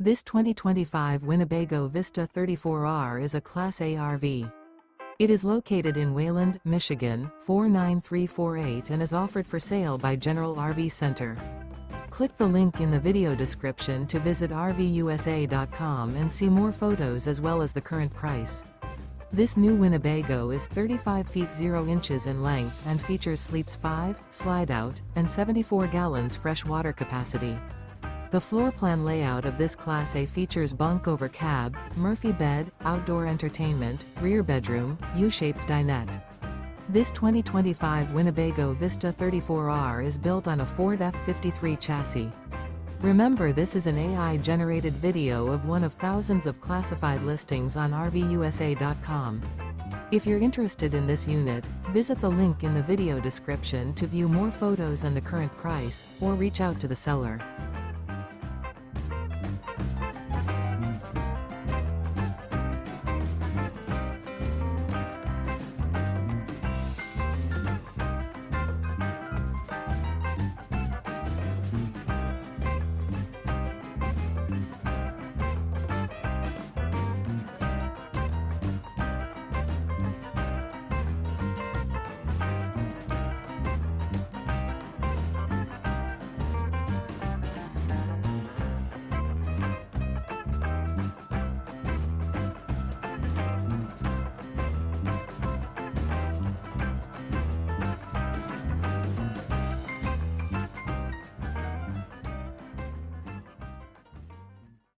This 2025 Winnebago Vista 34R is a Class A RV. It is located in Wayland, Michigan, 49348 and is offered for sale by General RV Center. Click the link in the video description to visit RVUSA.com and see more photos as well as the current price. This new Winnebago is 35 feet 0 inches in length and features sleeps 5, slide-out, and 74 gallons fresh water capacity. The floor plan layout of this Class A features bunk over cab, Murphy bed, outdoor entertainment, rear bedroom, U-shaped dinette. This 2025 Winnebago Vista 34R is built on a Ford F53 chassis. Remember, this is an AI-generated video of one of thousands of classified listings on RVUSA.com. If you're interested in this unit, visit the link in the video description to view more photos and the current price, or reach out to the seller.